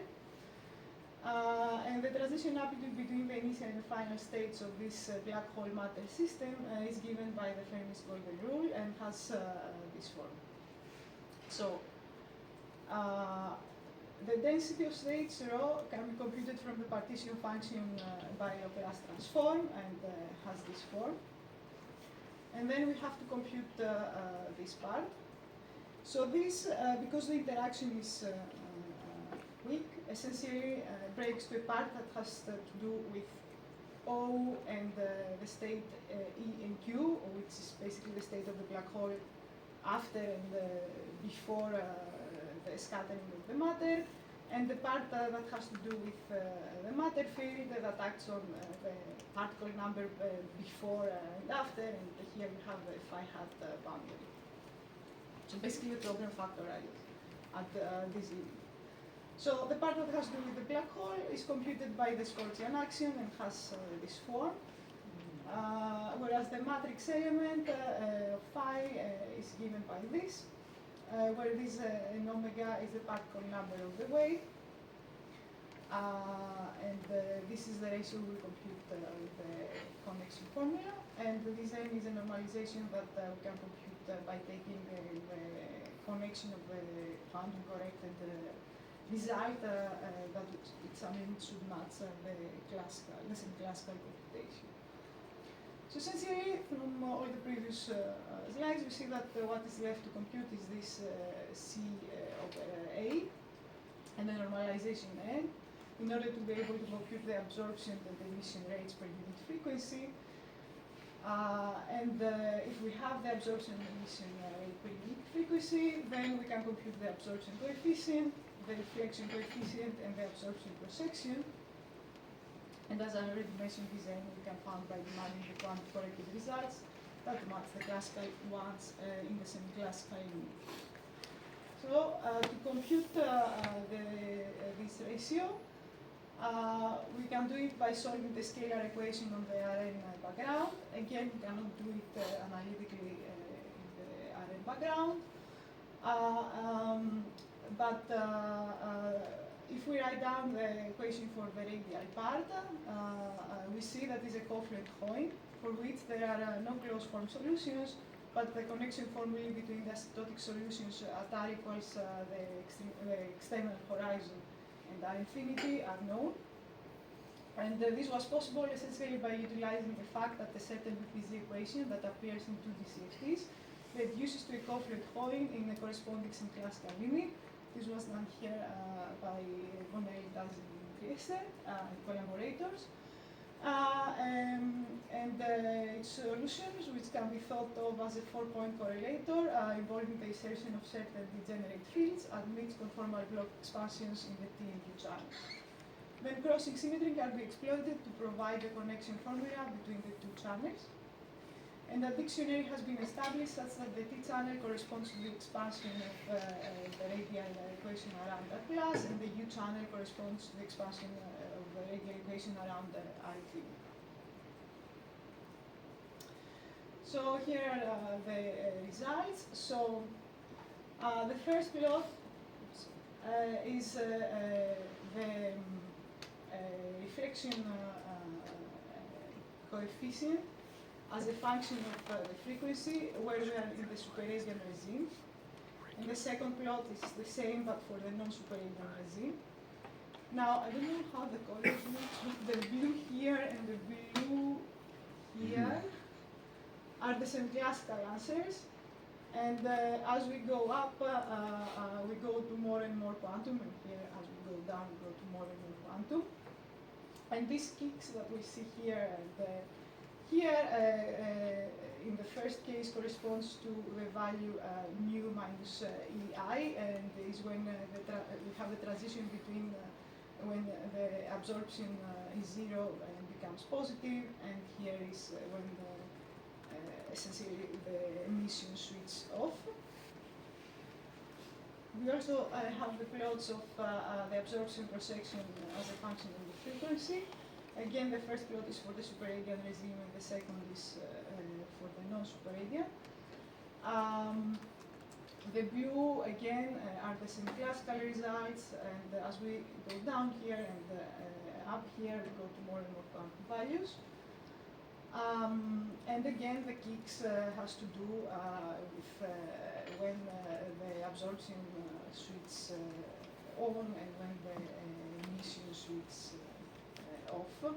And the transition amplitude between the initial and the final states of this black hole matter system is given by the Fermi's golden rule and has this form. So, the density of states rho can be computed from the partition function by Laplace transform and has this form. And then we have to compute this part. So this, because the interaction is weak, essentially breaks to a part that has to do with O and the state E and Q, which is basically the state of the black hole after and before the scattering of the matter, and the part that has to do with the matter field that acts on the particle number before and after, and here we have the phi hat boundary. So basically the problem factorized at this limit. So the part that has to do with the black hole is computed by the Schwarzian axiom and has this form, whereas the matrix element of phi is given by this, where this in omega is the particle number of the wave, and this is the ratio we compute with the connection formula, and this n is a normalization that we can compute by taking the connection of the quantum corrected result that its limit should match the semi-classical computation. So essentially, from all the previous slides, we see that what is left to compute is this C over A and the normalization N in order to be able to compute the absorption and the emission rates per unit frequency. And if we have the absorption and emission rate per unit frequency, then we can compute the absorption coefficient, the reflection coefficient, and the absorption cross-section. And as I already mentioned, this n we can find by demanding the quantum corrected results that match the classical ones in the semi-classical limit. So to compute this ratio, we can do it by solving the scalar equation on the Rn background. Again, we cannot do it analytically in the Rn background. But if we write down the equation for the radial part, we see that is a covalent coin for which there are no closed form solutions, but the connection formula between the asymptotic solutions at R equals the external horizon and R infinity are known. And this was possible essentially by utilizing the fact that a certain BPZ equation that appears in 2D CFTs reduces to a covalent coin in a corresponding classical limit. This was done here by Bonelli, Dazzi, and Trieste, collaborators. And its solutions, which can be thought of as a 4-point correlator involving the insertion of certain degenerate fields at mixed conformal block expansions in the T and U channels. Then crossing symmetry can be exploited to provide a connection formula between the two channels. And a dictionary has been established such that the T channel corresponds to the expansion of the radial equation around R plus, and the U channel corresponds to the expansion of the radial equation around R infinity. So here are the results. So the first plot is the reflection coefficient as a function of the frequency where we are in the superradian regime. And the second plot is the same but for the non-superradian regime. Now, I don't know how the colors look. The blue here and the blue here are the semi-classical answers. And as we go up, we go to more and more quantum. And here, as we go down, we go to more and more quantum. And these kicks that we see here, in the first case corresponds to the value mu minus EI, and is when we have the transition between when the absorption is 0 and becomes positive, and here is when essentially the emission switches off. We also have the plots of the absorption cross-section as a function of the frequency. Again, the first plot is for the superradian regime, and the second is for the non-superradian. The blue, again, are the semi-classical results, and as we go down here and up here, we go to more and more quantum values. And again, the kicks has to do with when the absorption switches on and when the emission switches off.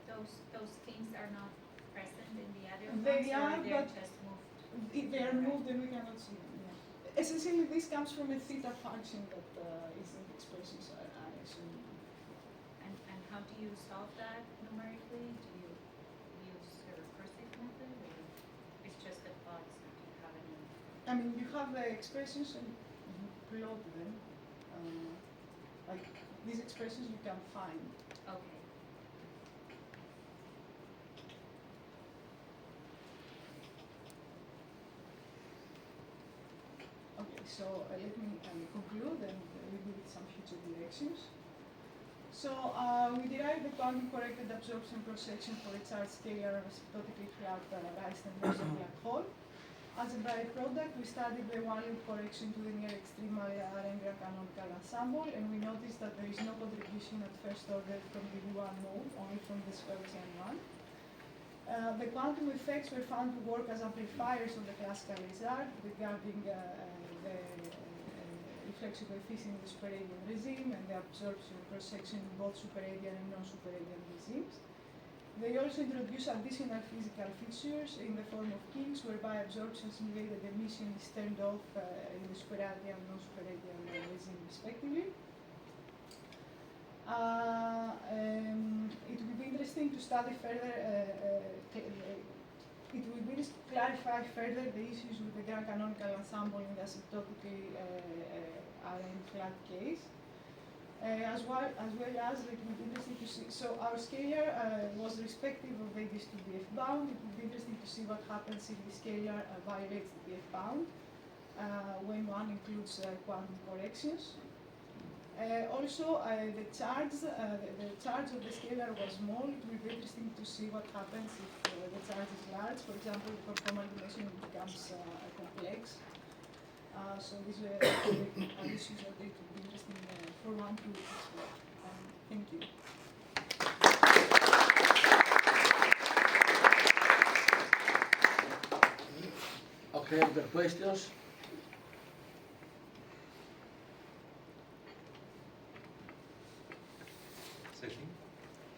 Those things are not present in the other They ones, are, or they're but just moved? They are moved and we cannot see them. Yeah. Essentially, this comes from a theta function that is in the expressions, I assume. And how do you solve that numerically? Do you use a recursive method, or it's just the plots? Do you have any? I mean, you have the expressions and you plot them. Like these expressions you can find. Okay. Okay, so let me conclude and we do some future directions. So we derived the quantum corrected absorption cross-section for a charged scalar asymptotically flat Raystein black hole. As a byproduct, we studied the one-loop correction to the near extremal Rayleigh canonical ensemble, and we noticed that there is no contribution at first order from the U1 mode, only from the Squelchian one. The quantum effects were found to work as amplifiers of the classical result regarding the reflection coefficient in the superradian regime and the absorption cross-section in both superradian and non-superradian regimes. They also introduce additional physical features in the form of kinks, whereby absorption simulated emission is turned off in the superradian and non-superradian regime respectively. It would be interesting to study further, it would be to clarify further the issues with the grand canonical ensemble in the asymptotically Rn flat case. As well as it would be interesting to see, so our scalar was respective of AdS to BF bound. It would be interesting to see what happens if the scalar violates the BF bound when one includes quantum corrections. Also, the charge of the scalar was small. It will be interesting to see what happens if the charge is large. For example, for common-dimension it becomes complex. So these are issues that it would be interesting for one to explore. Thank you. Okay, other questions?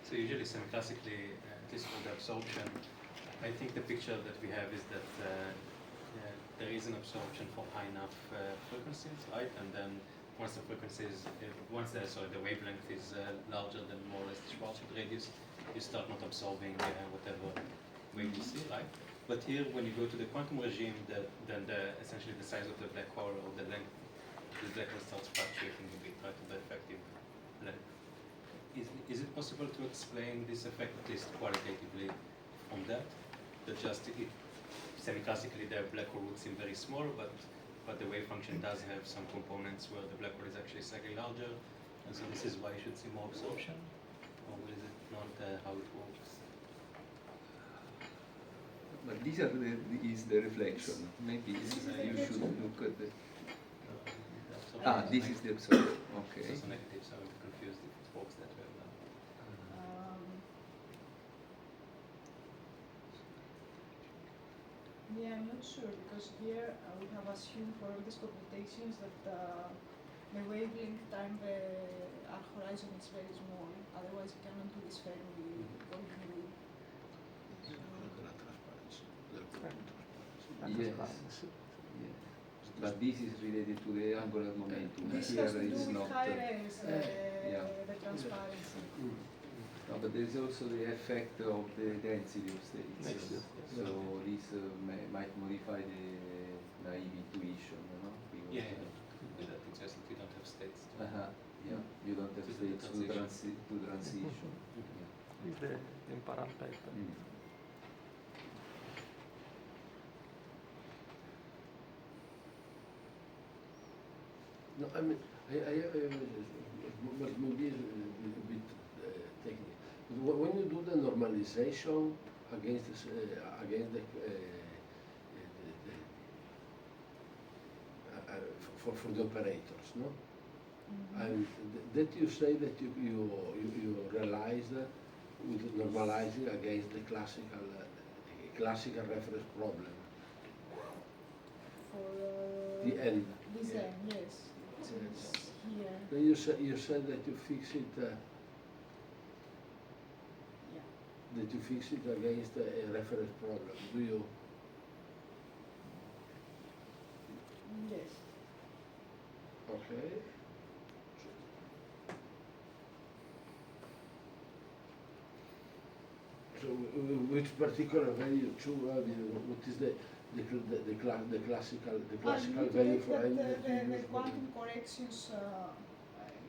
So usually semi-classically, at least for the absorption, I think the picture that we have is that there is an absorption for high enough frequencies, right? And then once the frequencies, the wavelength is larger than more or less the Schwarzschild radius, you start not absorbing whatever wave you see, right? But here, when you go to the quantum regime, then essentially the size of the black hole or the length of the black hole starts fluctuating a bit, right, to the effective length. Is it possible to explain this effect, at least qualitatively, from that? That just semi-classically the black hole would seem very small, but the wave function does have some components where the black hole is actually slightly larger, and so this is why you should see more absorption, or is it not how it works? But these are is the reflection. Maybe you should look at the. Ah, this is the absorption. Okay. It's also negative, so I'm confused if it works that way or not. Yeah, I'm not sure because here we have assumed for all these computations that the wavelength time the R horizon is very small. Otherwise, you cannot do this fairly completely. Yes. Yes. But this is related to the angular momentum. This Here has to do it's with not. high res, yeah. the transparency. No, but there is also the effect of the density of states. Yes, yes, So this might modify the naive intuition, you know? Because, Yeah, could be that it's just that we don't have states. yeah, you don't have To do the states to transition. transition. Is the temporal paper. No, I mean, I have but maybe a bit technical. But when you do the normalization against for the operators, no? And that you say that you realize with normalizing against the classical reference problem, For the end. this Yeah. end, yes. It is here. Then you said that you fix it. Yeah. That you fix it against a reference problem. Do you? Yes. Okay. So which particular value what is the classical value for that n? the quantum corrections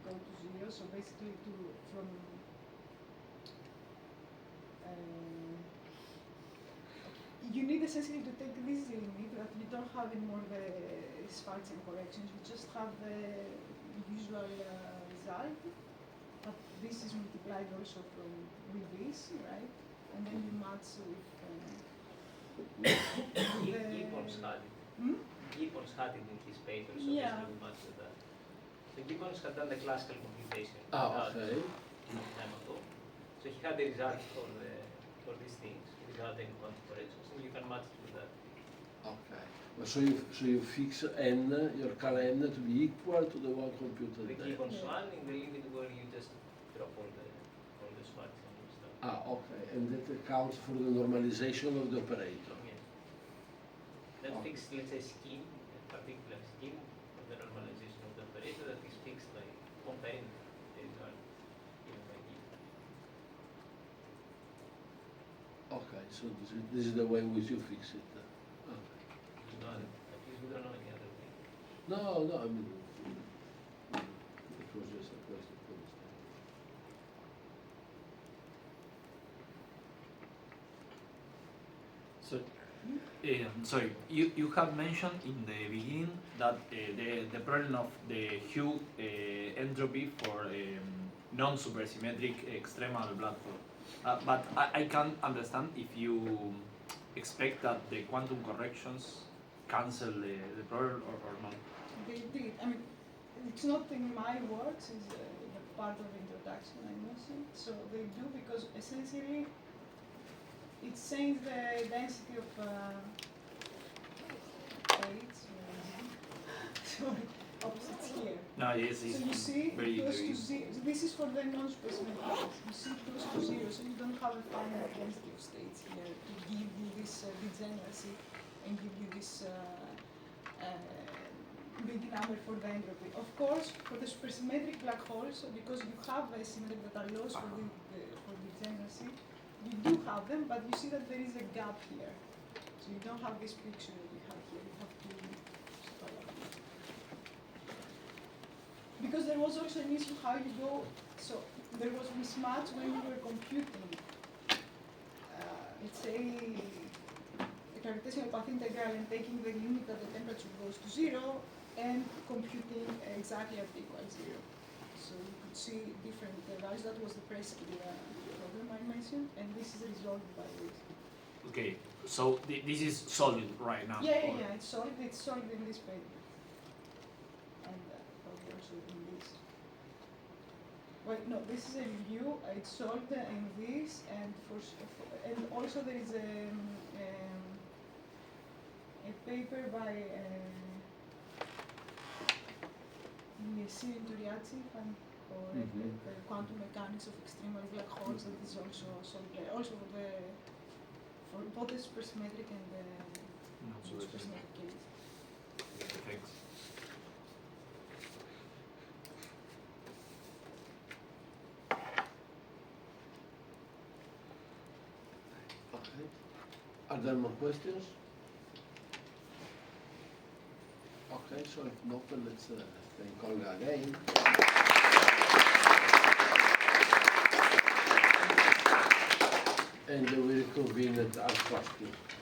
go to zero, so basically from you need essentially to take this limit that you don't have anymore the Schwarzian corrections, you just have the usual result, but this is multiplied also with this, right? And then you match with Gibbons had it. Hmm? Gibbons had it in his paper, so Yeah. basically we match with that. So Gibbons had done the classical computation Okay. long time ago. So he had the results for these things without any quantum corrections, and you can match it with that. Okay. But so you fix n, your cal n to be equal to the one computed The there. Gibbons Yeah. one in the limit where you just drop all the Schwarzian stuff. Okay. And that accounts for the normalization of the operator. Yeah. That Okay. fixed, let's say, scheme, a particular scheme of the normalization of the operator that is fixed by comparing the result given by Gibbons. Okay. So this is the way in which you fix it. Okay. At least we don't know any other way. No, I mean, it was just a question to understand. So, sorry, you have mentioned in the beginning that the problem of the Hugh entropy for non-supersymmetric extremal black hole. But I can't understand if you expect that the quantum corrections cancel the problem or not. They did. I mean, it's not in my works, it's the part of the introduction I mentioned. So they do because essentially it changes the density of states. Sorry, opposites here. No, yes, So it's you see, very, it goes very to zero. This is for the non-specific case. You see, it goes to zero, so you don't have a finite density of states here to give you this degeneracy and give you this big number for the entropy. Of course, for the supersymmetric black holes, because you have a symmetry that allows for for degeneracy, you do have them, but you see that there is a gap here. So you don't have this picture that you have here. You have to start like this. Because there was also an issue how you go, so there was mismatch when you were computing, let's say, a gravitational path integral and taking the limit that the temperature goes to zero and computing exactly at equal zero. So you could see different values. That was the Presky problem I mentioned, and this is resolved by this. Okay, so this is solid right now. Yeah, or- it's solid in this paper. And well, no, this is a review. It's solved in this, and and also there is a paper by Niesi and Toriachi, if I'm correct, the quantum mechanics of extremal black holes. That is also solved, also for both the supersymmetric and the non-supersymmetric case. Thanks. Okay. Are there more questions? Okay, so if not, let's thank Olga again. And we reconvene at 2:30.